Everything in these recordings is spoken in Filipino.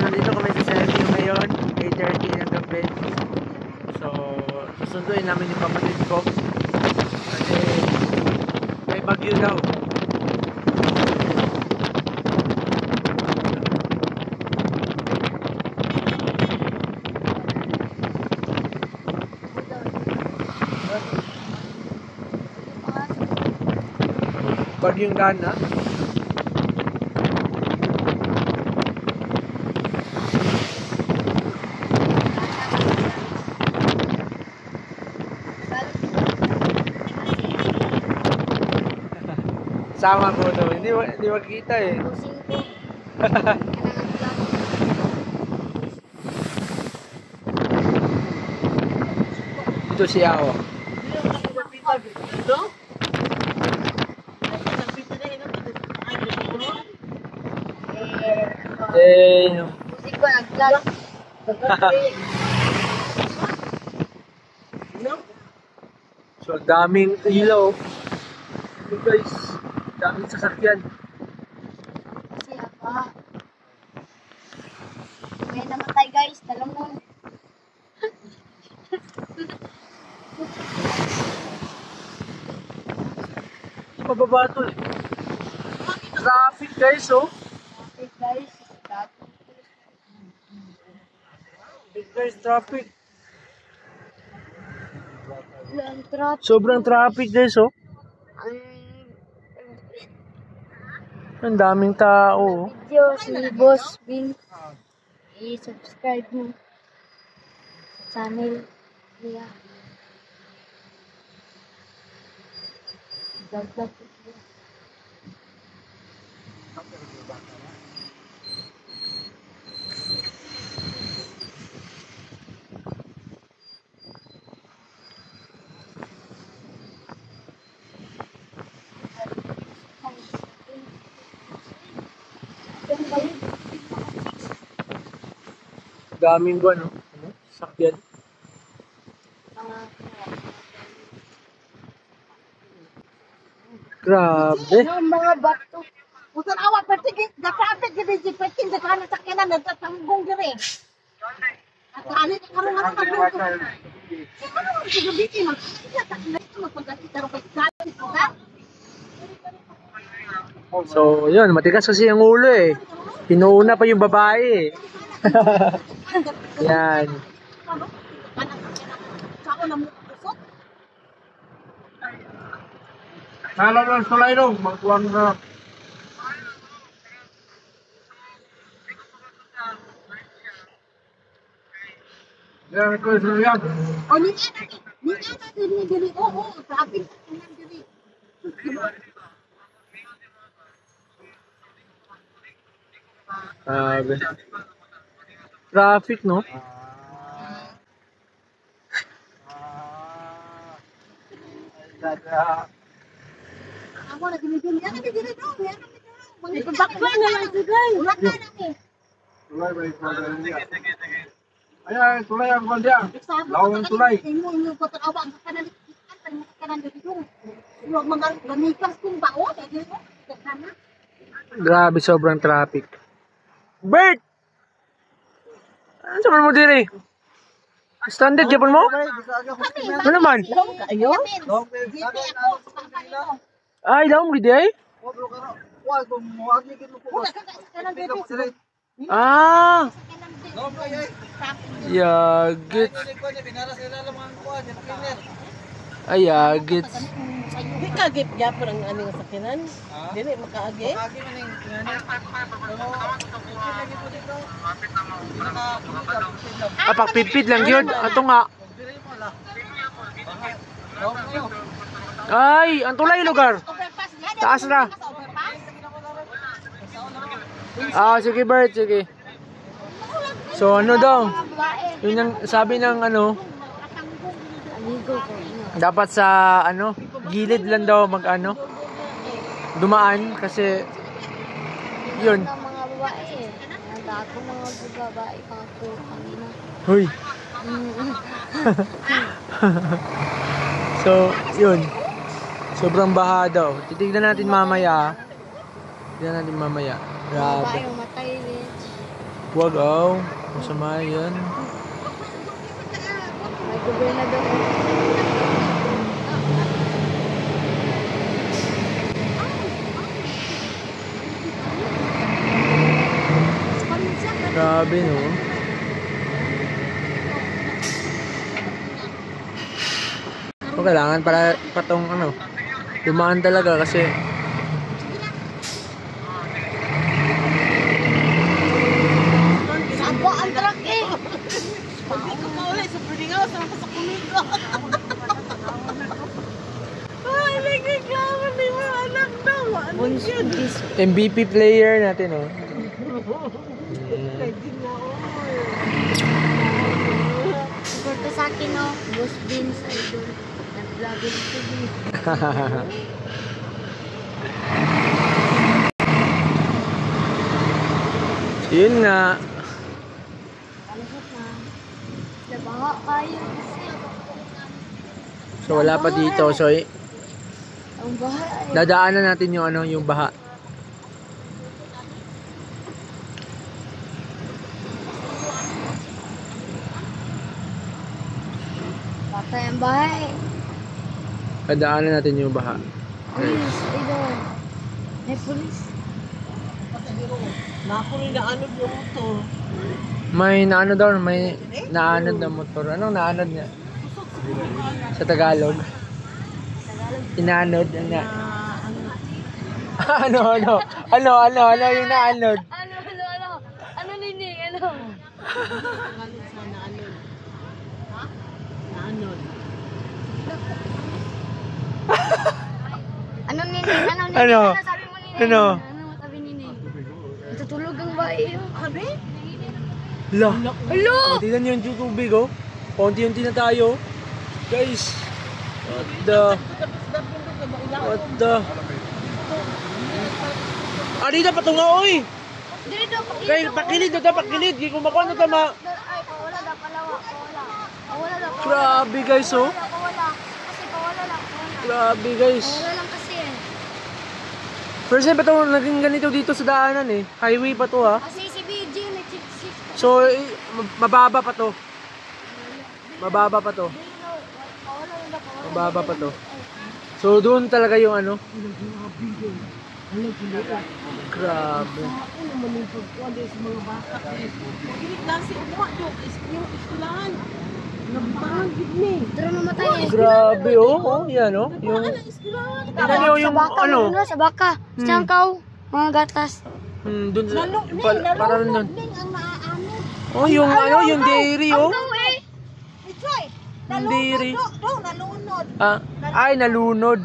nandito kami sa Selfie ngayon, 8:30 ng gabi. So, susunduin namin yung kapatid ko. Kasi, may bagyo daw. Bagyong Dana. Sama ko daw. Hindi makikita eh. Ito si Ao. Musik ko nag-vlog. So, daming ilaw. Ito guys, daming sasakyan. Kasi apa. May namatay guys, talamon. Mababa to eh. Traffic guys oh. Okay guys, Big guys, traffic. sobrang traffic. Sobrang traffic guys oh. Ang daming tao. Video si Boss Bin. I-subscribe mo sa channel niya. Vlog. Daming buwan oh. Sakyan. Grabe. Yung mga bato. Usan awat pertigit, gakapit gid si perting gakana sa kanan nagtatanggong dire. At ani karon nga karon. Ano ang gabi man? Magpagati taro kay gabi ko ha. So, yun, matigas kasi ang ulo eh. Pinuuna pa yung babae eh. Yan. Salam lang sulay dong, magkuhan na. Yan, ito yung suluyan. O, ni ana diri. Oo, traffic na diri. Traffic, no? Ako na ginigil. Yan na diri daw. Bakba na lang sigay. Ulat na nami. Sulay ba yung suluyan niya? Ayan, sulay ang kuhan diya. Lawang sulay. Inyo ko tawag sa kanan. Kanan diri daw. Huwag manganikas kung bao. Dili ko. Kana. Grabe, sobrang traffic. Bert! Ano sabi mo diri? Standard Japan mo? Ano naman? Ayo. Ay, daw mo di ay? Ah! Yagit. Ay, yagit. Di kagip gyapon ang aming sakinan. Dili makaagi. Pagpipid lang yun. Ato nga. Ay, ang tulay lugar. Taas na. Sige Bert, sige. So ano daw? Yun ang sabi ng ano, dapat sa ano, gilid lang daw mag-ano, dumaan kasi yun. Mga babae. Dato mga babae kako kanina. Huy. So, yun. Sobrang baha daw. Titignan natin mamaya. Tignan natin mamaya. Grabe. Babae matay, bitch. Wag, oh. Masama yan. May gobernador. Grabe, no? So, kailangan para patong ano, dumaan talaga kasi Sabo ang truck eh. Hindi ko maulay sa pwedeng ako sa mga kumigo. Ay, nagreklamo ni mga anak daw. Ano yun? MVP player natin, oh. Sigurdo sa akin no, Boss Beans idol. Nag-vlogging ko din. Yun nga. Alasot na. Nabaha kayo kasi. So wala pa dito. So Ang baha ay. dadaanan natin yung ano, yung baha. Patay ang bahay. Dadaanan natin yung baha. Police, idol. May police. Nakunin na ano yung motor. May naano daw, may naanod na motor. Anong naanod niya? Sa Tagalog. Inanod na. Ano yung naanod? Ano nini, ano? Sa naanod. Ha? Naanod. Ano nini, ano nini? Ano? Sabi mo nini? Ano? Ano sabi nini? Natutulog ang bahay. Abi? La. Hello! Oh, tignan nyo yung tubig, oh. Paunti-unti na tayo. Guys. What the? Ah, dito patunga, oy. Dito, Kay pakilid na ta, pakilid. Di ko makuha na tama. Ay, pawala na palawa, pawala. Pawala na, pawala. Grabe, guys, oh. Pawala. Kasi pawala lang, pawala. Grabe, guys. Pawala lang kasi eh. First time pa ito naging ganito dito sa daanan, eh. Highway pa to, ha. Kasi si BJ nag-sip-sip. So, mababa pa to. Mababa pa to. Pawala na, pawala. Mababa pa to. So, doon talaga yung ano. Grabe. Ako naman yung pagkuhan din sa mga bata. Hindi klase umuha yung iskulahan. Nagbahan gid ni. Pero namatay eh. Grabe, oh. Oh, yan, oh. Yung, tingnan nyo yung ano. Sa baka. Siyangkaw. Mga gatas. Doon sa, parang doon. Ang maaano. Oh, yung ano, yung dairy, oh. Ang eh. Ichoy! Yung dairy. Nalunod. Ah, ay, nalunod.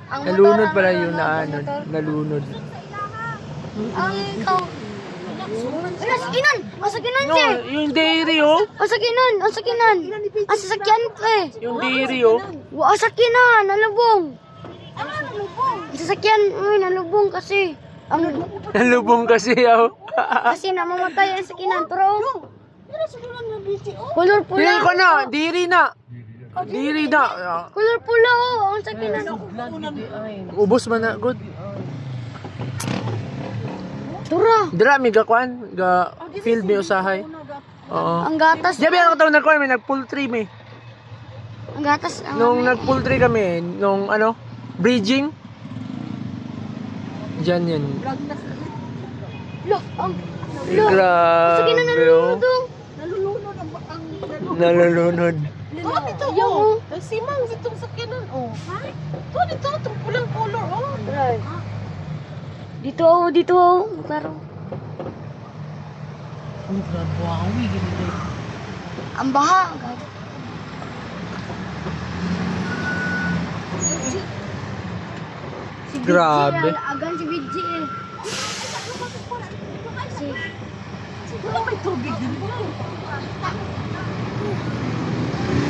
Ang Nalunod motor, pala ang yung motor, naanod. motor. Nalunod. Ang ikaw. Ay, sakinan! Ang sakinan No, siya! yung dairy, oh. Ang sakinan! Ang sakinan! Ang sasakyan ko eh! Yung dairy, oh. Ang sakinan! Nalubong! Ang sasakyan, uy, nalubong kasi. Nalubong kasi, oh. Kasi namamatay ang sakinan. Pero, color pula. Tingnan ko na, dairy na. Dairy na. Color pula, oh. Ang sakinan. Ubos man na, good. Tura! Dira, may gakwan. Field may usahay. Oo. Ang gatas. Diyan ako tawag nagkuhan, may nag-poultry may. Ang gatas. Nung nag-poultry kami, nung ano, bridging. Diyan yan. Lo, ang... Grabe, oh. Nalulunod. Oh, dito, oh. Simang itong sakyanan, oh. Ha? Dito, itong pulang color, oh. Dito, oh, dito, oh. Klaro. Ang grabe, ganito. Ang baha. Si BG, Grabe. agan si BG eh. Si... Siguro may tubig din po.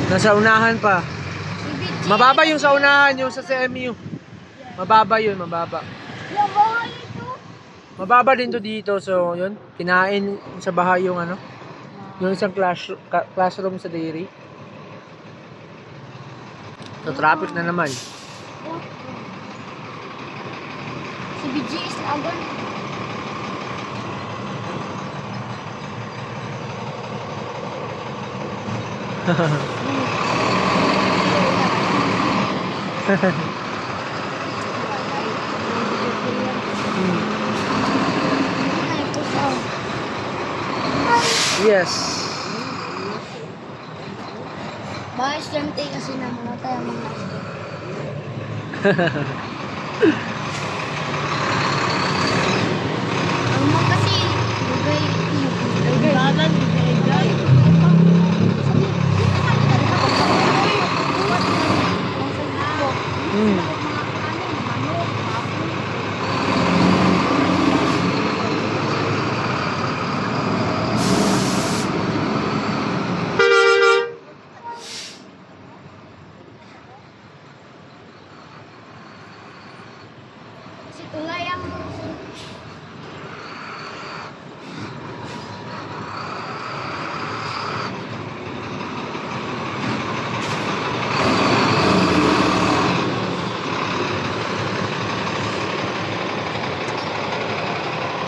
Nasa unahan pa. Si BG. Mababa yung sa unahan, yung sa CMU. Mababa yun, mababa. Yung baha ito. Mababa din to dito, so yun. Kinain sa bahay yung ano. Yung isang classroom sa dairy. So traffic na naman. Si BG is agan. Yes. Baka estudyante kasi namatay ang mga ang mga kasi lugay Dalan, igay. Hmm. si tulay ang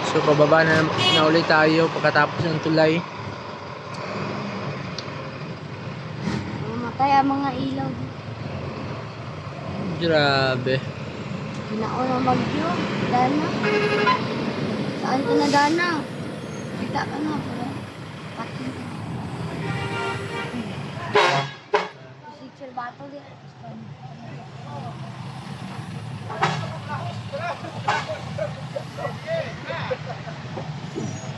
So pababa na ulit tayo pagkatapos ng tulay. mamatay ang mga ilaw. Grabe. Hinaon ang bagyo. Dana. Saan ka na dana? Kita ka na. Pati. Picture battle din.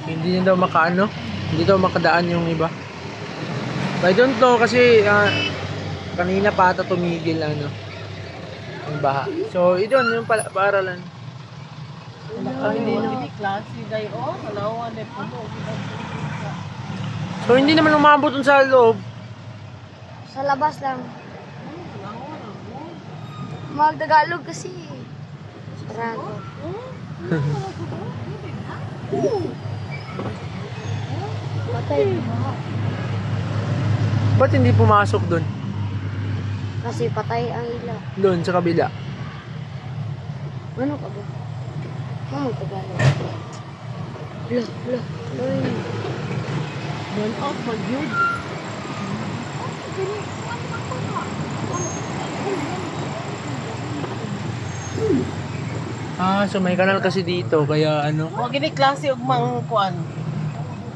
Hindi na daw makaano. Hindi daw makadaan yung iba. I don't know kasi kanina pa ata tumigil ano. Ang baha. So, idon yung paaralan. Hindi na klase day o. Malawan ay puno. So, hindi naman umabot dun sa loob. Sa labas lang. Mag-Tagalog kasi. Sarado. Patay mo. Ba't hindi pumasok dun? Kasi patay ang ilaw. Doon sa kabila. Ano ka ba? Tagalog. Loy. Burn out, mag-yun. So may kanal kasi dito, kaya ano. Huwag ini klase og mang kuan.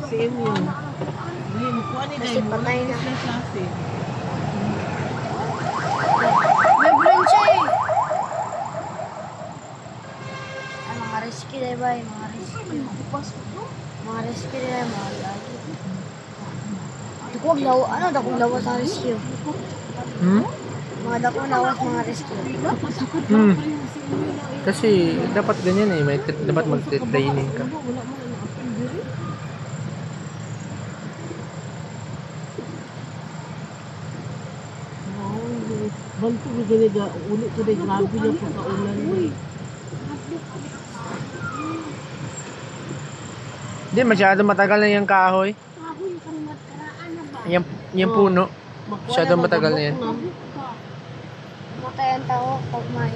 Same yun. Yun, kuan ni Kasi day. patay na. Klase. May branch eh. Ay, mga rescue na ba? Mga rescue. Mga rescue na mga lagi. Dakuwag lawa. Ano dakuwag lawa sa rescue? Mga dakuwag lawa sa mga rescue. Kasi dapat ganyan eh, dapat mag-training ka. Bantu ni gani ga ulit ko day grabe na pagkaulan ni. Hindi, masyado matagal na yung kahoy. Yung puno. Masyado matagal na yan. Matay ang tao pag may...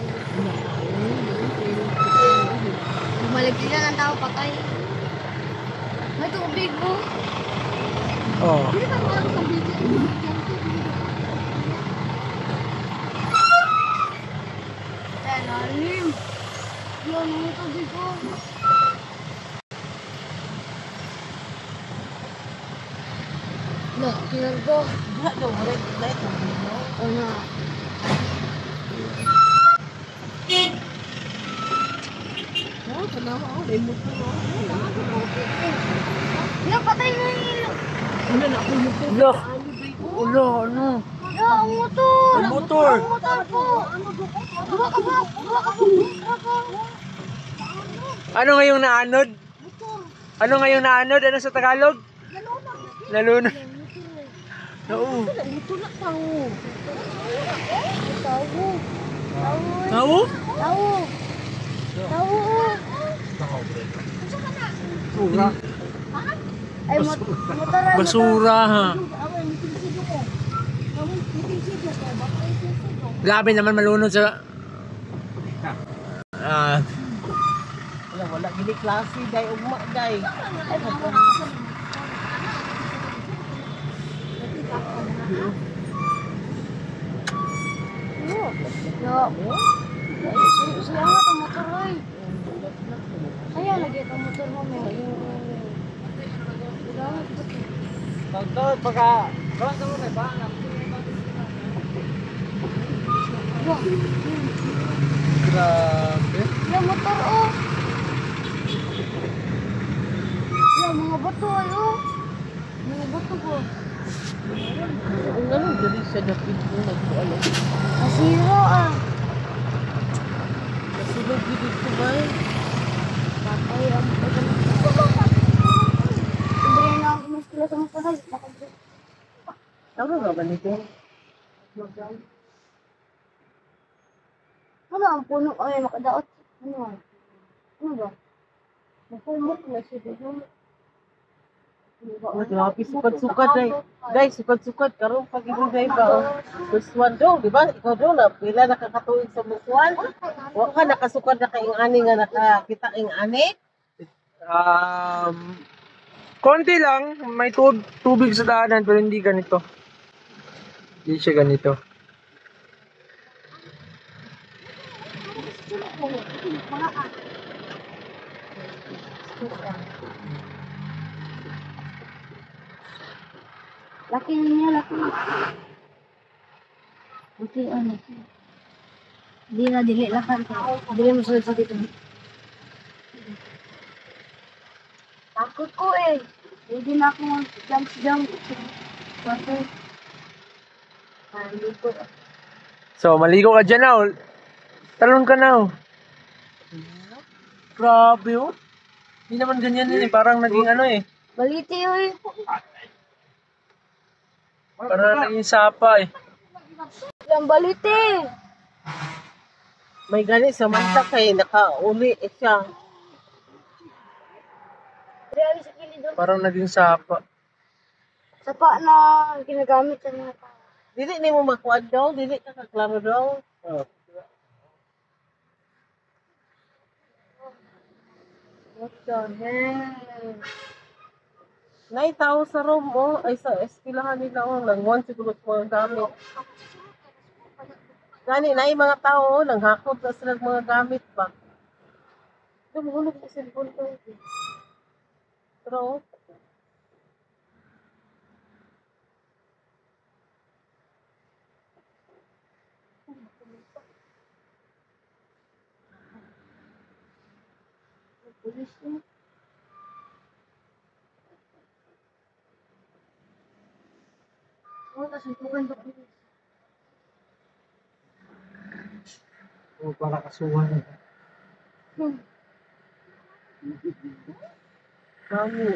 Maligyan ang tao patay. May tubig mo. Oo. Lalim. Yan mo tubig ko. Lah, kinargo. Wala daw red light ang no. Ano? Oh, tanawa oh, lemot ko no. Yan, patay na yung ilo. Ano na ako mo ko. Look! Ulo, ano? Yan, ang motor. Ang motor! Ang motor po. Duwa ka ba? Duwa ka po. Ano ngayong naanod? Ano ngayong naanod? Ano sa Tagalog? Nalunod. Oo. Ito na tao. Tao. Tao? Tao. Tao. Basura. Ay, motor ang Basura ha. Grabe naman malunod sa... Wala gini klase day ugma day. motor. Saya nga itong motor, oy. Saya lagi itong motor mo, may. Grabe. Yung motor, oh. Yung mga bato, ay, oh. Mga bato ko. Ang ganun, dali siya dapit mo, nagpualam. Masira, ah. Nasulog gilid ko ba eh? Patay, ang patay. Hindi na ako mas sa motor, ay. Tama nga ba nito? Ano ang puno? Ay, makadaot. Ano? Ano ba? Napumok na siya dito. Grabe, sukat-sukat ay. Guys, sukat-sukat. Karong pag-ibigay ba? Oh. First one daw, di ba? Ikaw daw na, pila nakakatuig sa muswan. Huwag ka nakasukat na kaing ani nga nakakita ing ani. Konti lang, may tubig sa daanan pero hindi ganito. Hindi siya ganito. Laki niya, laki. Buti ano. Di na dili lakan ko. Dili mo sulod sa dito. Takot ko eh. Hindi na ako jump. Kasi ko. So, maligo ka dyan na. Talon ka na. Grabe oh. Hindi naman ganyan yun eh. Parang naging ano eh. Baliti oy. Parang naging sapa eh. Yang baliti. May gani sa manta kay nakauli siya. Reali sa kilid doon. Parang naging sapa. Sapa na ginagamit sa mga tao. Dili ni mo makuha daw, dili ka kaklaro daw. Oh. What the hell? Nay tao sa room mo, ay sa eskwelahan nila oh, langwan siguro sa mga gamit. Gani na mga tao, nanghakot na sila ng mga gamit ba. Dumulog sa cellphone ko. Pero, Pulis niya. Oh, nasuntukan ba pulis? Oh, para kasuhan. kami.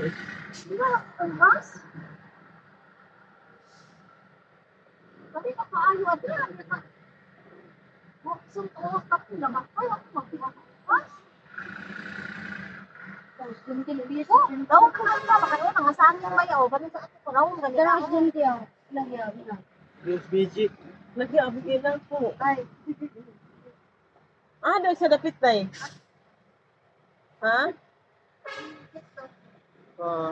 Diba, ang bus? Pati ka paano at yan? Suntukan ka pula ba? Ay, ako mag-bus? Oh, daw ka lang ba? Makayo, nangasahan mo ba yaw? Ganun sa ato ko, raw, ganun. Ganun sa dyan diyaw. Lagyaw, ina. BSBG. Lagi abigay lang po. Ay, Ah, doon sa dapit na eh. Ha? Oh.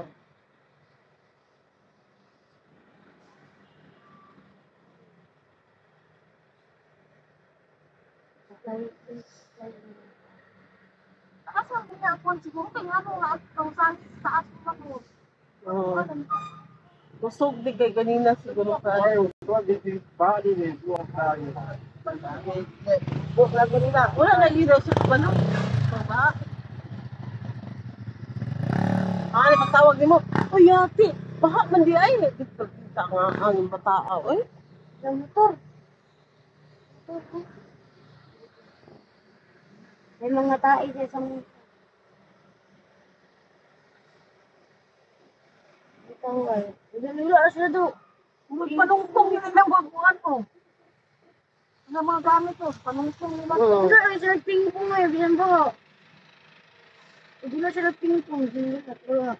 nakasahan mo niya ako siguro kaya nga nung nausan sa aso na ko. Oh. Kusog di kay kanina siguro ka. Buk lagi nila. Wala na yun sa ano? Baba. Ah, ni patawag nimo. Oy, yati. Baha man di ay. Kita nga ang bataaw eh. Yung motor. May mga tae siya sa motor. Ito ay. Nila na sila do. Panungtong yun ang baguhan ko. Ano mga gamit ko? Panungtong nila. Ito ay sila ping-pong eh. Biyan ba? Hindi na sila ping-pong. Hindi na sila.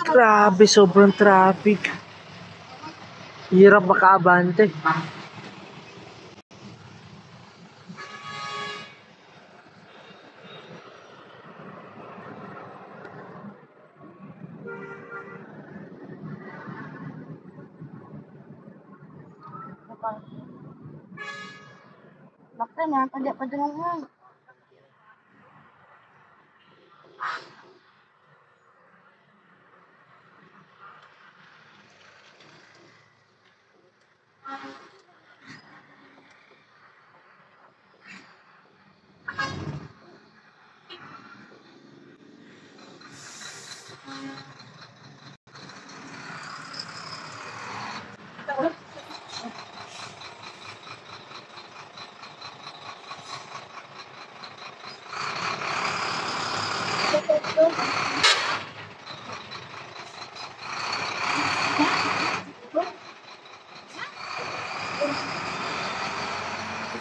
Grabe, sobrang traffic. Hirap makaabante. Bakit na, pa doon nga.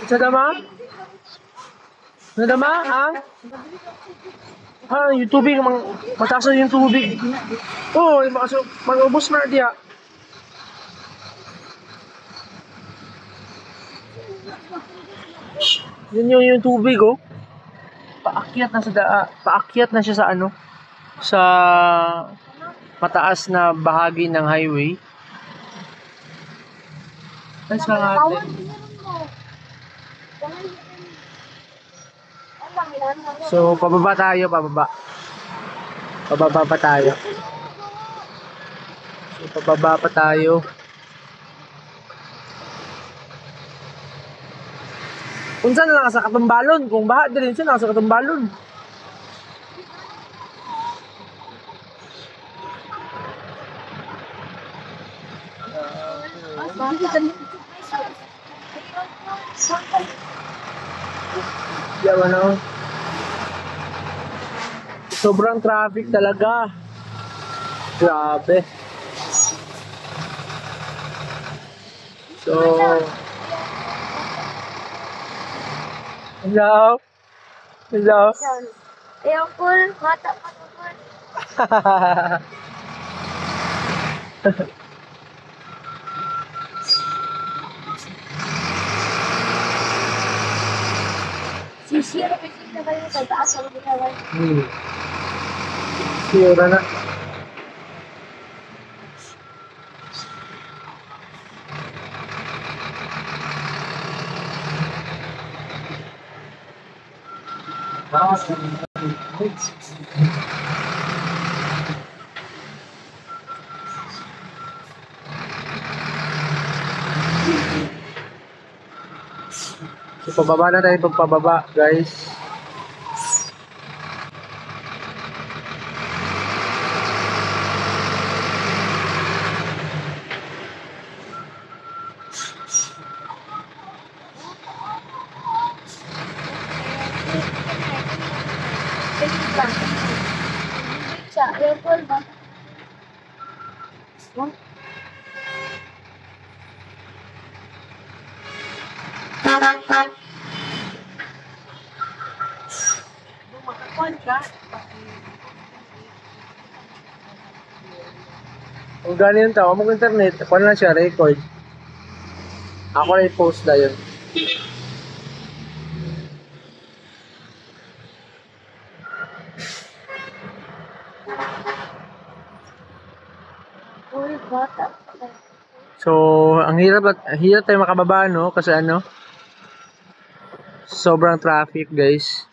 Sa dama? Nadama, ha? Yung tubig, mataas na yung tubig. Oo, mag-ubos na diya. Yun yung tubig, oh. Paakyat na siya sa ano? Sa mataas na bahagi ng highway. Ay, sa atin. So, pababa tayo, pababa. Pababa pa tayo. So, pababa pa tayo. Kung saan na sa katumbalon, kung baha din siya nasa katumbalon. Yan ano. Sobrang traffic talaga. Grabe. So, hello. Hello. Ayaw po, mata pa naman. Sisira pa siya kayo sa taas ang ginaway. Sira na. So, pababa na tayo pagpababa, guys. Siya, ayaw po ba? Kung ganyan tao, mag-internet, ako na siya, record. Ako na i-post na yun. Uy, bata. So, ang hirap tayo makababa, no? Kasi ano, sobrang traffic, guys.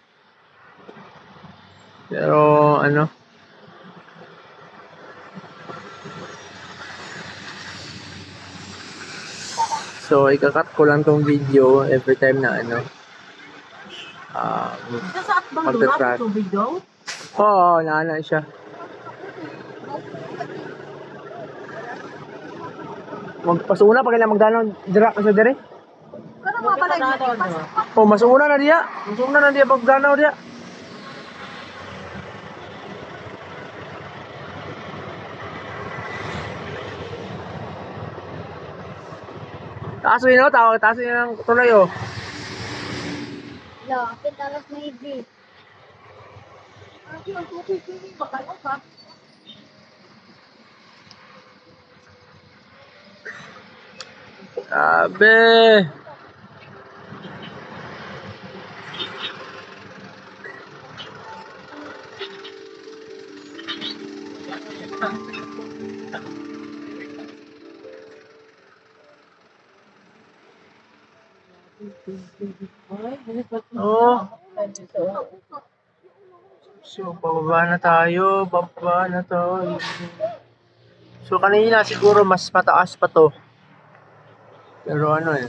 Pero, ano, so, ikakat ko lang tong video every time na, ano, Saan bang magta-traffic. tubig daw? Oo, naana siya. Magpasuna pag kailangan magdanaw dira sa dire. Ano mga balay dito? Oh, masuna na diya. Masuna na diya pag danaw diya. Taas yun, no? Taas yun ng tulay, oh. Lo, pitalas na ibi. Grabe. Oh. So, bababa na tayo. Bababa na tayo. So, kanina siguro mas mataas pa to. Pero ano eh.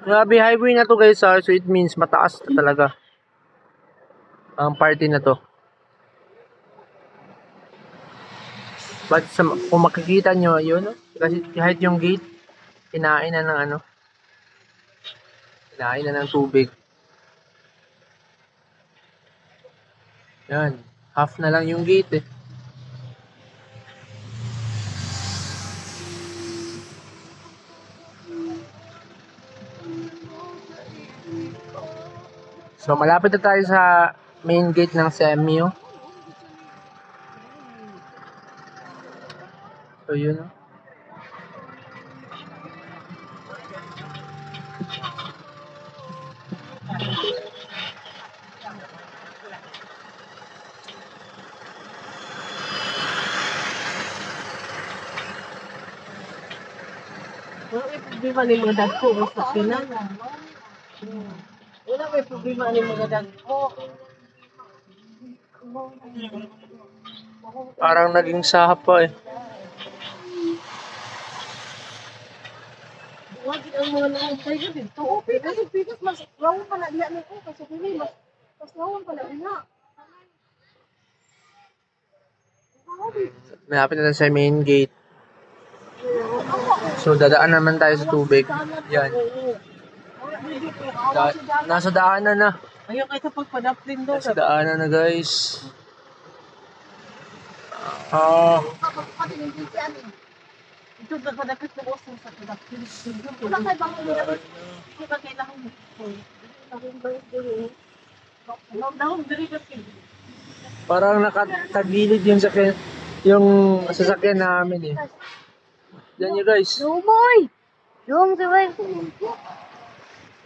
Grabe, highway na to guys ha. So, it means mataas na talaga ang party na to. But kung makikita nyo, yun, kasi kahit yung gate, kinain na ng ano, kinain na ng tubig. Yan, half na lang yung gate eh. So, malapit na tayo sa main gate ng CMU. So, yun oh. Wala may problema ni mga dagko sa pinan. Wala may problema ni mga dagko. Parang naging sapa eh. Wag ang mga naantay ka dito. Kasi pikas mas lawon pala diya nito. Kasi pili mas lawon pala diya. Malapit na tayo sa main gate. So, dadaan naman tayo sa tubig. Yan. Nasa daanan na. Ayaw kayo sa pagpadaplin doon. Nasa daanan na guys. Ah, Ito nagpadapit na boss sa padaplin. Wala kay bang ulo. Hindi ba kailangan mo? Dahon diri ka kin. parang nakatagilid yung sasakyan namin eh. Yan nyo guys. Lumoy! Yung sabay.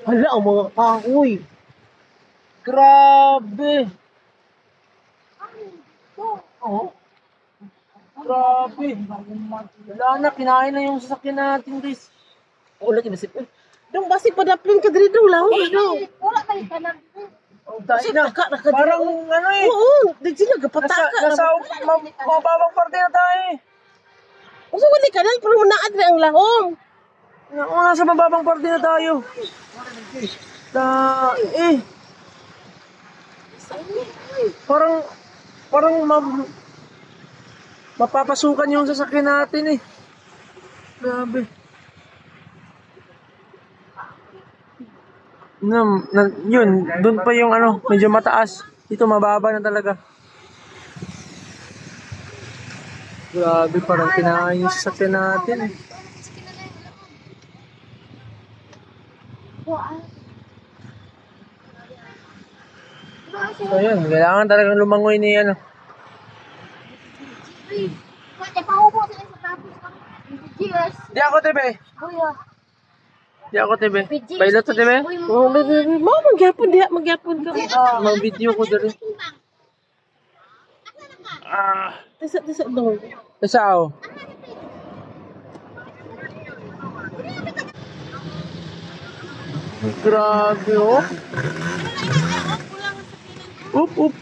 Hala ang mga kahoy. Grabe. Oh. Grabe. Wala na, kinain na yung sasakyan natin guys. Wala kinasip. Dong basi padaplin ka diri dong lang. Wala kay kanan. Ang dahil na. Parang ano eh. Oo, di sila gapataka. Nasa mababang parte na tayo eh. Usa wala ka lang pero naad na ang lahom. Nasa mababang parte na tayo. Eh. Parang mapapasukan yung sasakyan natin eh. Grabe. Yun, doon pa yung ano, medyo mataas. Dito mababa na talaga. Grabe, parang kinain yung sasakyan natin eh. So yun, kailangan talagang lumangoy ni ano. Kaya paupo sila sa tapos. Cheers. Di ako, Tebe. Kuya. Di ako, Tebe. Bailot to, Tebe. Oh, baby, mo magyapon diha, magyapon ka. Mag-video ko dali. Tisa dong. Kasao. Grabe, oh. Up.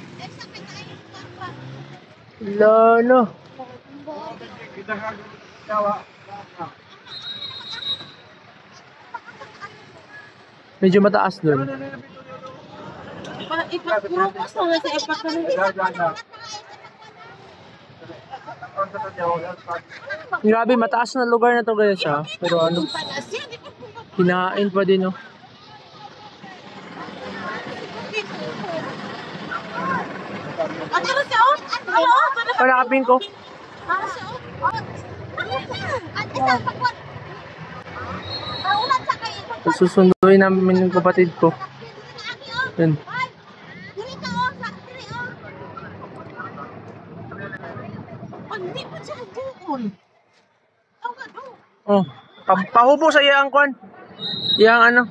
Lalo. Medyo mataas doon. Ipapurukos na nga sa ipakanan. Grabe, mataas na lugar na to guys ha. Pero ano, kinain pa din oh. Ano siya? Ano? Palakapin ko. Ano siya? At isa pagwan. Ulan sa kayo. Susunduin namin yung kapatid ko. Yun. Dili ka o, dili o. Hindi pa siya buon. Oh, pahubo sa iyang kwan. Iyang ano.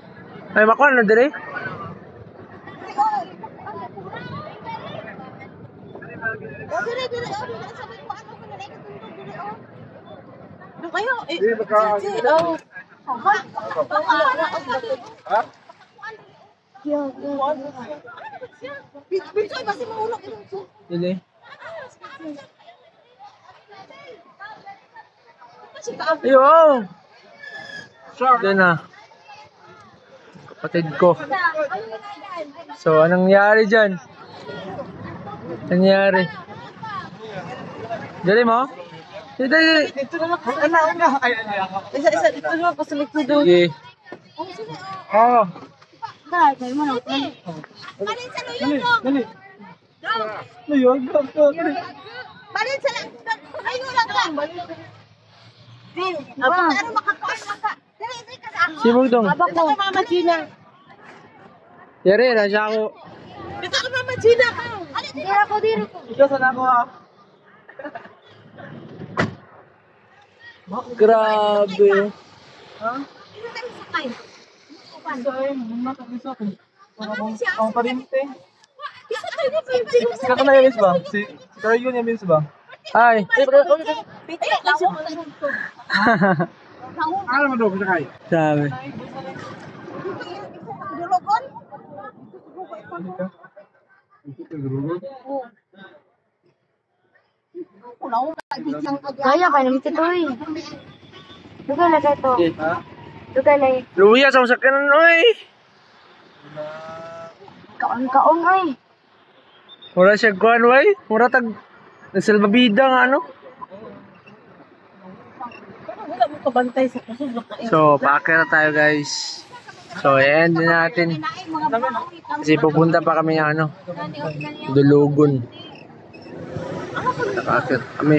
Ay, makwan na dire. Dili o, sabay ko ano ko na ikatundog dili o. kayo. Hindi, magka... Oh. Ha? Bitsoy, basi maulog. Dili. Yo! Doon na. Kapatid ko. So, anong nangyari dyan? Nangyari. Dali mo? Dali. Dito na lang. Isa, dito na lang. Pasulit ko doon. Sige. Oh. Dahil, kayo mo na. Balin sa luyo mo. Dali. Ayun, dali. Balin sa luyo lang ka. Ano makakuan lang ka. Dili ka sa ako. Si Mugdong. Abak mo. Mama Gina. Yari, nasa ako. Dito ka Mama Gina ka. Dira ko. Ikaw sana ako ha. Grabe. Ang parimte. Sila ka na yung ba? Si Carrion yung Vince ba? Ay. Ano mo daw, kaya? Sabi. Dulogon. Kaya kayo naman ito eh. Dugay lang kayo to. Dugay lang. Luya sa sakyanan, oy. Kaon ay. Mura siya kuhan, way. Mura tag... Nagsalbabida nga, ano? Wala mo kabantay sa kusog. So, paakira tayo, guys. So, i-end na natin. Kasi pupunta pa kami ng ano, Dulugon. Nakakit kami.